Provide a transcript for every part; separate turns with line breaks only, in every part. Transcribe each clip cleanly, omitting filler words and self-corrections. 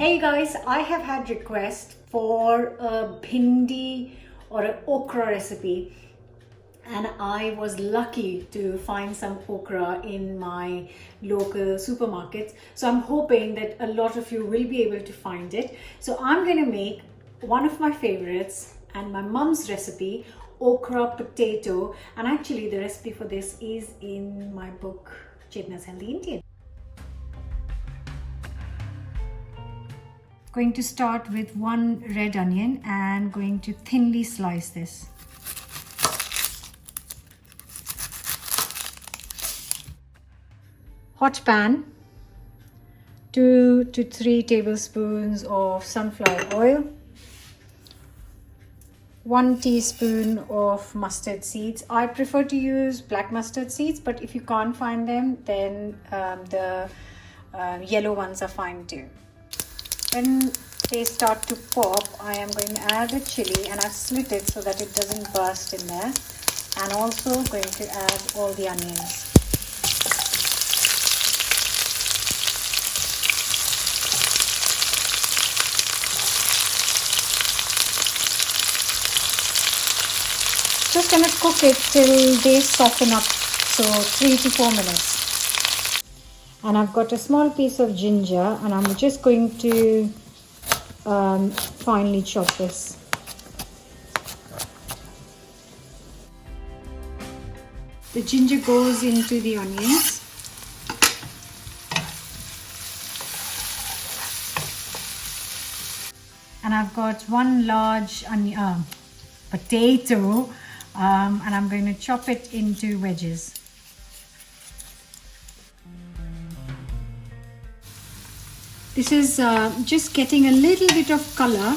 Hey guys, I have had request for a bhindi or an okra recipe, and I was lucky to find some okra in my local supermarkets. So I'm hoping that a lot of you will be able to find it. So I'm going to make one of my favorites and my mom's recipe, okra potato, and actually the recipe for this is in my book Chetna's Healthy Indian. Going to start with one red onion and going to thinly slice this. Hot pan, 2 to 3 tablespoons of sunflower oil, 1 teaspoon of mustard seeds. I prefer to use black mustard seeds, but if you can't find them, then the yellow ones are fine too. When they start to pop, I am going to add the chili, and I've split it so that it doesn't burst in there, and also going to add all the onions. Just going to cook it till they soften up, so 3 to 4 minutes. And I've got a small piece of ginger, and I'm just going to finely chop this. The ginger goes into the onions. And I've got one large potato, and I'm going to chop it into wedges. This is just getting a little bit of color.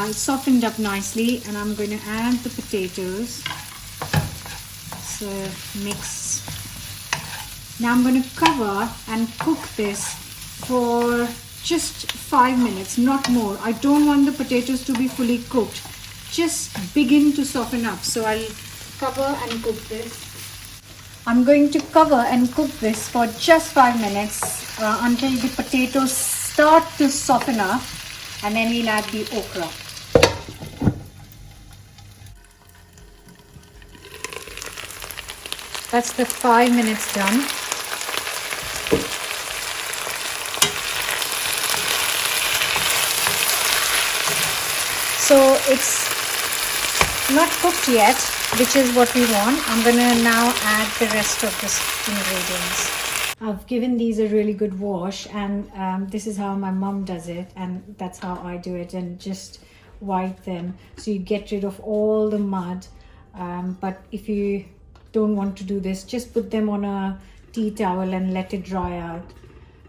It's softened up nicely, and I'm going to add the potatoes. So mix. Now I'm going to cover and cook this for just 5 minutes, not more. I don't want the potatoes to be fully cooked. Just begin to soften up. So I'll cover and cook this. I'm going to cover and cook this for just 5 minutes until the potatoes start to soften up, and then we'll add the okra. That's the 5 minutes done. So it's not cooked yet, which is what we want. I'm going to now add the rest of the ingredients. I've given these a really good wash, and this is how my mom does it, and that's how I do it, and just wipe them so you get rid of all the mud. But if you don't want to do this, just put them on a tea towel and let it dry out.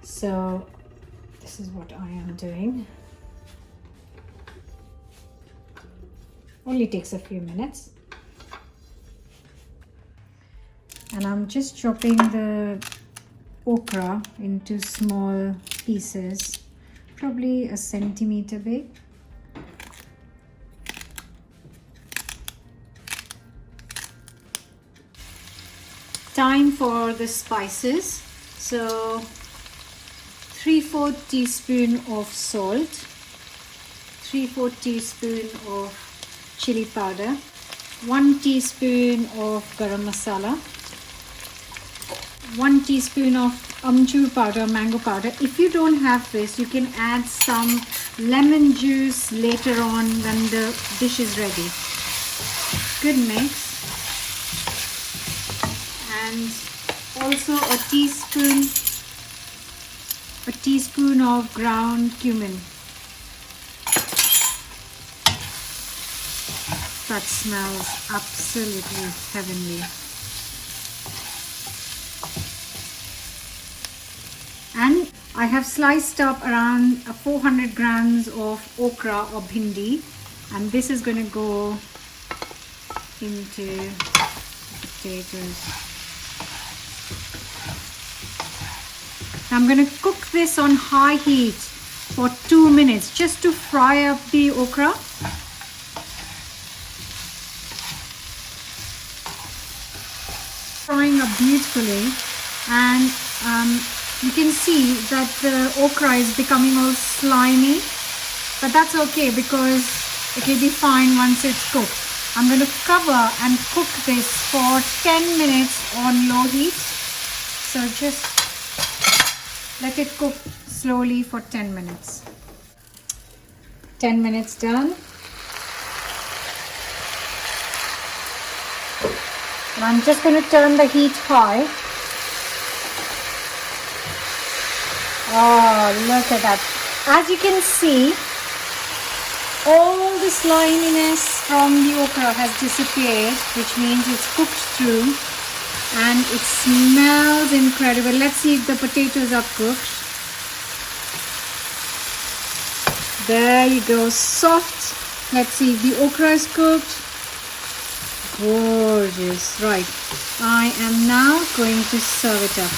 So this is what I am doing. Only takes a few minutes. And I'm just chopping the okra into small pieces, probably a centimeter big. Time for the spices. So 3/4 teaspoon of salt, 3/4 teaspoon of chili powder, 1 teaspoon of garam masala, 1 teaspoon of amchur powder, mango powder. If you don't have this, you can add some lemon juice later on when the dish is ready. Good mix. And also a teaspoon of ground cumin. That smells absolutely heavenly. And I have sliced up around 400 grams of okra or bhindi, and this is going to go into the potatoes. Now I'm going to cook this on high heat for 2 minutes just to fry up the okra. Frying up beautifully, and you can see that the okra is becoming all slimy, but that's okay because it will be fine once it's cooked. I'm going to cover and cook this for 10 minutes on low heat. So just let it cook slowly for 10 minutes. 10 minutes done. And I'm just going to turn the heat high. Oh, look at that. As you can see, all the sliminess from the okra has disappeared, which means it's cooked through and it smells incredible. Let's see if the potatoes are cooked. There you go, soft. Let's see if the okra is cooked. Gorgeous. Right, I am now going to serve it up.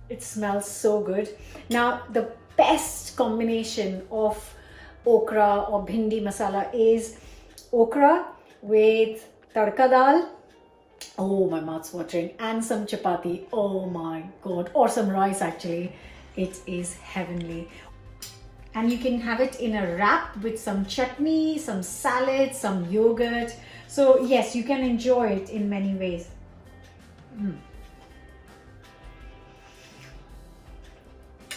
It smells so good. Now the best combination of okra or bhindi masala is okra with tadka dal. Oh, my mouth's watering. And some chapati. Oh my god. Or some rice actually. It is heavenly. And you can have it in a wrap with some chutney, some salad, some yogurt. So yes, you can enjoy it in many ways.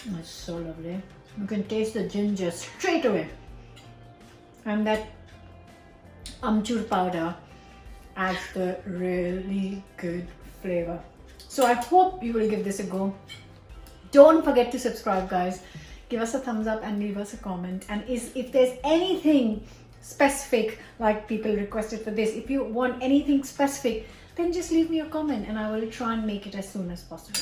That's so lovely. You can taste the ginger straight away. And that amchur powder adds the really good flavor. So I hope you will give this a go. Don't forget to subscribe, guys. Give us a thumbs up and leave us a comment. And if there's anything specific, like people requested for this, if you want anything specific, then just leave me a comment and I will try and make it as soon as possible.